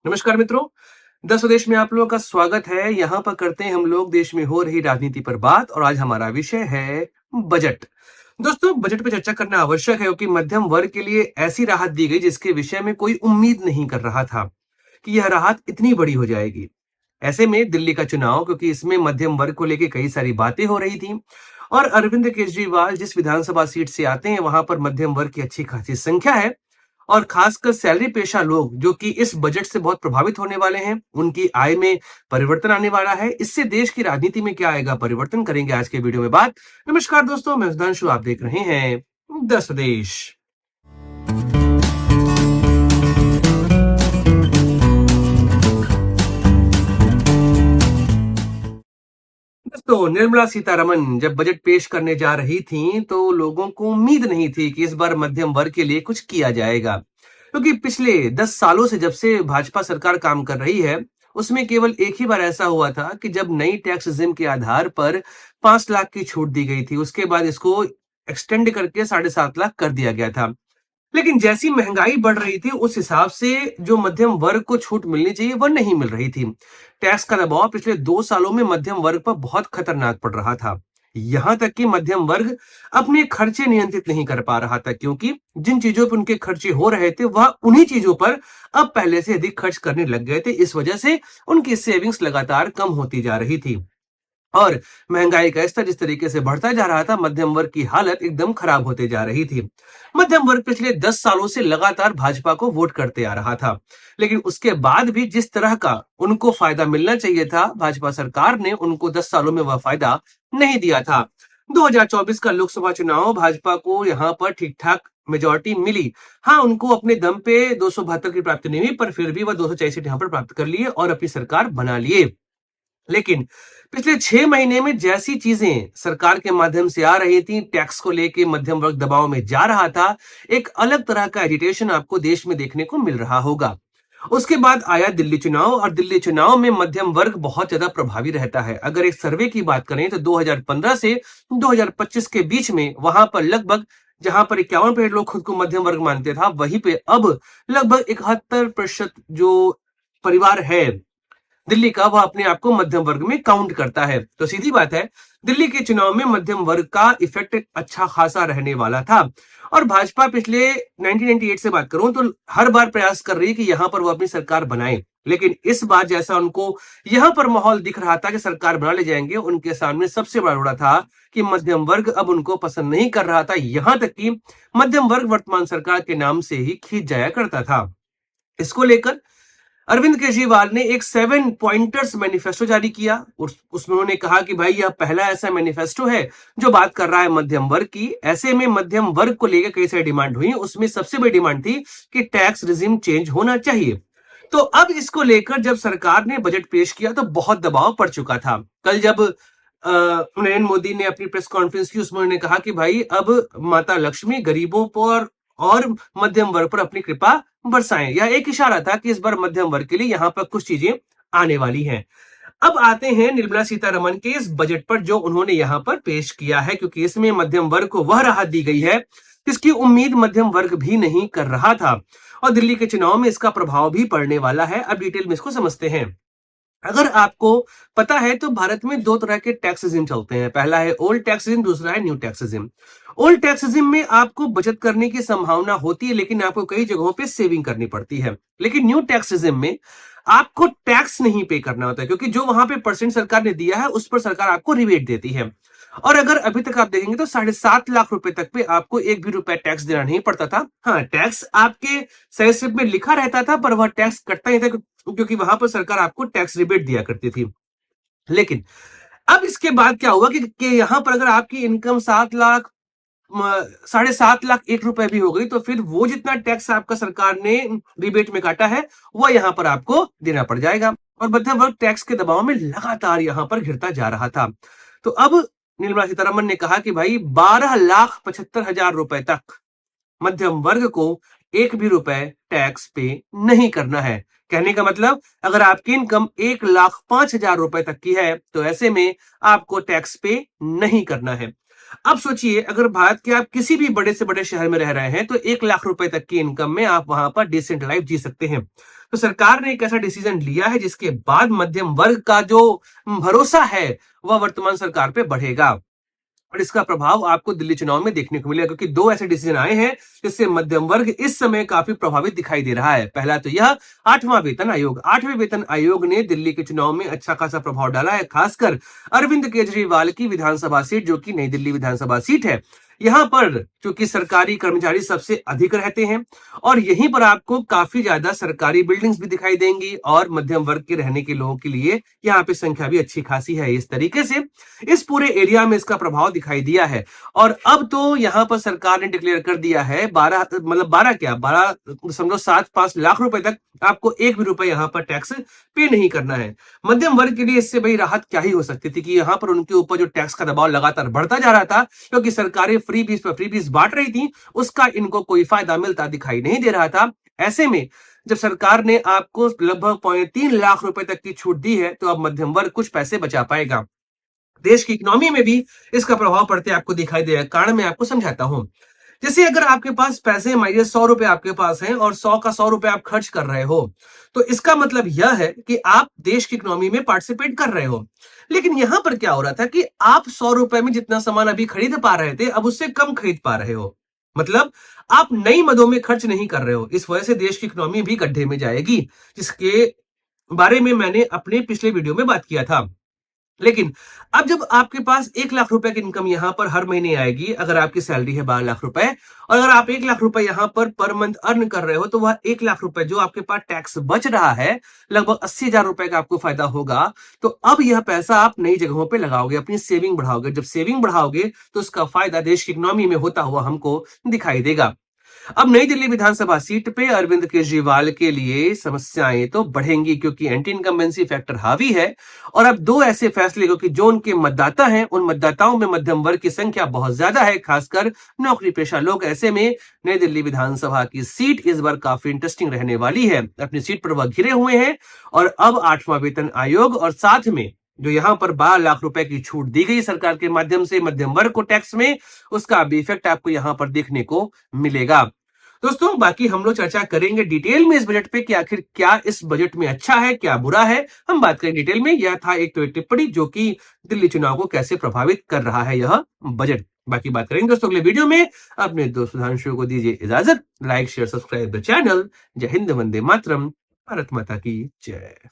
नमस्कार मित्रों। 10 स्वदेश में आप लोगों का स्वागत है। यहाँ पर करते हैं हम लोग देश में हो रही राजनीति पर बात और आज हमारा विषय है बजट। दोस्तों, बजट पे चर्चा करना आवश्यक है क्योंकि मध्यम वर्ग के लिए ऐसी राहत दी गई जिसके विषय में कोई उम्मीद नहीं कर रहा था कि यह राहत इतनी बड़ी हो जाएगी। ऐसे में दिल्ली का चुनाव, क्योंकि इसमें मध्यम वर्ग को लेकर कई सारी बातें हो रही थी और अरविंद केजरीवाल जिस विधानसभा सीट से आते हैं वहां पर मध्यम वर्ग की अच्छी खासी संख्या है और खासकर सैलरी पेशा लोग जो कि इस बजट से बहुत प्रभावित होने वाले हैं, उनकी आय में परिवर्तन आने वाला है। इससे देश की राजनीति में क्या आएगा, परिवर्तन करेंगे आज के वीडियो में बात। नमस्कार दोस्तों, मैं सुधांशु, आप देख रहे हैं 10 देश। तो निर्मला सीतारमन जब बजट पेश करने जा रही थीं, तो लोगों को उम्मीद नहीं थी कि इस बार मध्यम वर्ग के लिए कुछ किया जाएगा, क्योंकि पिछले 10 सालों से जब से भाजपा सरकार काम कर रही है, उसमें केवल एक ही बार ऐसा हुआ था कि जब नई टैक्स रेजिम के आधार पर 5 लाख की छूट दी गई थी। उसके बाद इसको एक्सटेंड करके 7.5 लाख कर दिया गया था। लेकिन जैसी महंगाई बढ़ रही थी उस हिसाब से जो मध्यम वर्ग को छूट मिलनी चाहिए वह नहीं मिल रही थी। टैक्स का दबाव पिछले 2 सालों में मध्यम वर्ग पर बहुत खतरनाक पड़ रहा था। यहां तक कि मध्यम वर्ग अपने खर्चे नियंत्रित नहीं कर पा रहा था, क्योंकि जिन चीजों पर उनके खर्चे हो रहे थे वह उन्हीं चीजों पर अब पहले से अधिक खर्च करने लग गए थे। इस वजह से उनकी सेविंग्स लगातार कम होती जा रही थी और महंगाई का स्तर जिस तरीके से बढ़ता जा रहा था, मध्यम वर्ग की हालत एकदम खराब होते जा रही थी। मध्यम वर्ग पिछले 10 सालों से लगातार भाजपा को वोट करते आ रहा था, लेकिन उसके बाद भी जिस तरह का उनको फायदा मिलना चाहिए था, भाजपा सरकार ने उनको 10 सालों में वह फायदा नहीं दिया था। 2024 का लोकसभा चुनाव भाजपा को यहाँ पर ठीक ठाक मेजोरिटी मिली। हाँ, उनको अपने दम पे 272 की प्राप्ति नहीं हुई, पर फिर भी वह 264 सीट यहाँ पर प्राप्त कर लिए और अपनी सरकार बना लिए। लेकिन पिछले 6 महीने में जैसी चीजें सरकार के माध्यम से आ रही थी, टैक्स को लेके मध्यम वर्ग दबाव में जा रहा था, एक अलग तरह का एजिटेशन आपको देश में देखने को मिल रहा होगा। उसके बाद आया दिल्ली चुनाव और दिल्ली चुनाव में मध्यम वर्ग बहुत ज्यादा प्रभावी रहता है। अगर एक सर्वे की बात करें तो 2015 से 2025 के बीच में वहां पर लगभग, जहां पर 51% लोग खुद को मध्यम वर्ग मानते था, वहीं पे अब लगभग 71% जो परिवार है दिल्ली का, वह अपने आप को मध्यम वर्ग में काउंट करता है। तो सीधी बात है, दिल्ली के चुनाव में मध्यम वर्ग का इफेक्ट अच्छा खासा रहने वाला था और भाजपा पिछले 1998 से बात करूं तो हर बार प्रयास कर रही है कि यहां पर वो अपनी सरकार बनाए। लेकिन इस बार जैसा उनको यहां पर माहौल दिख रहा था कि सरकार बना ले जाएंगे, उनके सामने सबसे बड़ा रोड़ा था कि मध्यम वर्ग अब उनको पसंद नहीं कर रहा था। यहां तक कि मध्यम वर्ग वर्तमान सरकार के नाम से ही खींच जाया करता था। इसको लेकर अरविंद केजरीवाल ने एक 7 पॉइंटर्स मैनिफेस्टो जारी किया। उसमें उन्होंने कहा कि भाई, यह पहला ऐसा मैनिफेस्टो है जो बात कर रहा है मध्यम वर्ग की। ऐसे में मध्यम वर्ग को लेकर कई सारी डिमांड हुई, उसमें सबसे बड़ी डिमांड थी कि टैक्स रिजिम चेंज होना चाहिए। तो अब इसको लेकर जब सरकार ने बजट पेश किया तो बहुत दबाव पड़ चुका था। कल जब नरेंद्र मोदी ने अपनी प्रेस कॉन्फ्रेंस की, उसमें उन्होंने कहा कि भाई, अब माता लक्ष्मी गरीबों पर और मध्यम वर्ग पर अपनी कृपा बरसाएं। यह एक इशारा था कि इस बार मध्यम वर्ग के लिए यहाँ पर कुछ चीजें आने वाली हैं। अब आते हैं निर्मला सीतारमन के इस बजट पर जो उन्होंने यहाँ पर पेश किया है, क्योंकि इसमें मध्यम वर्ग को वह राहत दी गई है जिसकी उम्मीद मध्यम वर्ग भी नहीं कर रहा था और दिल्ली के चुनाव में इसका प्रभाव भी पड़ने वाला है। अब डिटेल में इसको समझते हैं। अगर आपको पता है तो भारत में दो तरह के टैक्स रिजिम चलते हैं। पहला है ओल्ड टैक्स रिजिम, दूसरा है new tax regime. Old tax regime में आपको बचत करने की संभावना होती है, लेकिन आपको कई जगहों पे सेविंग करनी पड़ती है। लेकिन न्यू टैक्स रिजिम में आपको टैक्स नहीं पे करना होता है, क्योंकि जो वहां पे परसेंट सरकार ने दिया है उस पर सरकार आपको रिबेट देती है। और अगर अभी तक आप देखेंगे तो 7.5 लाख रुपए तक पे आपको एक भी रुपए टैक्स देना नहीं पड़ता था। हाँ, टैक्स आपके सही स्लिप में लिखा रहता था, पर वह टैक्स कटता नहीं था, क्योंकि वहां पर सरकार आपको टैक्स रिबेट दिया करती थी। लेकिन अब इसके बाद क्या हुआ कि यहां पर अगर आपकी इनकम 7 लाख 7.5 लाख 1 रुपए भी हो गई, तो फिर वो जितना टैक्स आपका सरकार ने रिबेट में काटा है वह यहां पर आपको देना पड़ जाएगा। और मध्यम वर्ग टैक्स के दबाव में लगातार यहां पर घिरता जा रहा था। तो अब निर्मला सीतारमन ने कहा कि भाई, 12,75,000 रुपए तक मध्यम वर्ग को एक भी रुपए टैक्स पे नहीं करना है। कहने का मतलब, अगर आपकी इनकम 1,05,000 रुपए तक की है तो ऐसे में आपको टैक्स पे नहीं करना है। अब सोचिए, अगर भारत के आप किसी भी बड़े से बड़े शहर में रह रहे हैं तो 1 लाख रुपए तक की इनकम में आप वहां पर डिसेंट लाइफ जी सकते हैं। तो सरकार ने एक ऐसा डिसीजन लिया है जिसके बाद मध्यम वर्ग का जो भरोसा है वह वर्तमान सरकार पे बढ़ेगा और इसका प्रभाव आपको दिल्ली चुनाव में देखने को मिलेगा, क्योंकि दो ऐसे डिसीजन आए हैं जिससे मध्यम वर्ग इस समय काफी प्रभावित दिखाई दे रहा है। पहला तो यह आठवां वेतन आयोग। आठवें वेतन आयोग ने दिल्ली के चुनाव में अच्छा खासा प्रभाव डाला है, खासकर अरविंद केजरीवाल की विधानसभा सीट, जो कि नई दिल्ली विधानसभा सीट है। यहाँ पर चूंकि सरकारी कर्मचारी सबसे अधिक रहते हैं और यहीं पर आपको काफी ज्यादा सरकारी बिल्डिंग्स भी दिखाई देंगी और मध्यम वर्ग के रहने के लोगों के लिए यहाँ पे संख्या भी अच्छी खासी है। इस तरीके से इस पूरे एरिया में इसका प्रभाव दिखाई दिया है और अब तो यहाँ पर सरकार ने डिक्लेयर कर दिया है 12.75 लाख रुपए तक आपको एक भी रुपए यहाँ पर टैक्स पे नहीं करना है। मध्यम वर्ग के लिए इससे बड़ी राहत क्या ही हो सकती थी कि यहाँ पर उनके ऊपर जो टैक्स का दबाव लगातार बढ़ता जा रहा था, क्योंकि सरकारें फ्रीबीज पर फ्रीबीज बांट रही थी, उसका इनको कोई फायदा मिलता दिखाई नहीं दे रहा था। ऐसे में जब सरकार ने आपको लगभग 3.5 लाख रुपए तक की छूट दी है, तो अब मध्यम वर्ग कुछ पैसे बचा पाएगा। देश की इकोनॉमी में भी इसका प्रभाव पड़ते आपको दिखाई देगा। कारण मैं आपको समझाता हूं। जैसे अगर आपके पास पैसे मानिए 100 रुपए आपके पास हैं और 100 का 100 रुपए आप खर्च कर रहे हो, तो इसका मतलब यह है कि आप देश की इकोनॉमी में पार्टिसिपेट कर रहे हो। लेकिन यहां पर क्या हो रहा था कि आप 100 रुपए में जितना सामान अभी खरीद पा रहे थे, अब उससे कम खरीद पा रहे हो। मतलब आप नई मदों में खर्च नहीं कर रहे हो। इस वजह से देश की इकोनॉमी भी गड्ढे में जाएगी, जिसके बारे में मैंने अपने पिछले वीडियो में बात किया था। लेकिन अब जब आपके पास 1 लाख रुपए की इनकम यहां पर हर महीने आएगी, अगर आपकी सैलरी है 12 लाख रुपए और अगर आप 1 लाख रुपए यहां पर मंथ अर्न कर रहे हो, तो वह 1 लाख रुपए जो आपके पास टैक्स बच रहा है, लगभग 80,000 रुपए का आपको फायदा होगा। तो अब यह पैसा आप नई जगहों पे लगाओगे, अपनी सेविंग बढ़ाओगे। जब सेविंग बढ़ाओगे तो उसका फायदा देश की इकोनॉमी में होता हुआ हमको दिखाई देगा। अब नई दिल्ली विधानसभा सीट पे अरविंद केजरीवाल के लिए समस्याएं तो बढ़ेंगी, क्योंकि एंटी इनकम्बेंसी फैक्टर हावी है और अब दो ऐसे फैसले, क्योंकि जो उनके मतदाता हैं, उन मतदाताओं में मध्यम वर्ग की संख्या बहुत ज्यादा है, खासकर नौकरी पेशा लोग। ऐसे में नई दिल्ली विधानसभा की सीट इस बार काफी इंटरेस्टिंग रहने वाली है। अपनी सीट पर वह घिरे हुए हैं और अब आठवां वेतन आयोग और साथ में जो यहां पर 12 लाख रुपए की छूट दी गई सरकार के माध्यम से मध्यम वर्ग को टैक्स में, उसका भी इफेक्ट आपको यहां पर देखने को मिलेगा। दोस्तों, बाकी हम लोग चर्चा करेंगे डिटेल में इस बजट पे कि आखिर क्या इस बजट में अच्छा है, क्या बुरा है। हम बात करें डिटेल में। यह था एक तो एक टिप्पणी जो कि दिल्ली चुनाव को कैसे प्रभावित कर रहा है यह बजट। बाकी बात करेंगे दोस्तों अगले वीडियो में। अपने दोस्त सुधांशु को दीजिए इजाजत। Like share subscribe the channel. जय हिंद, वंदे मातरम, भारत माता की जय।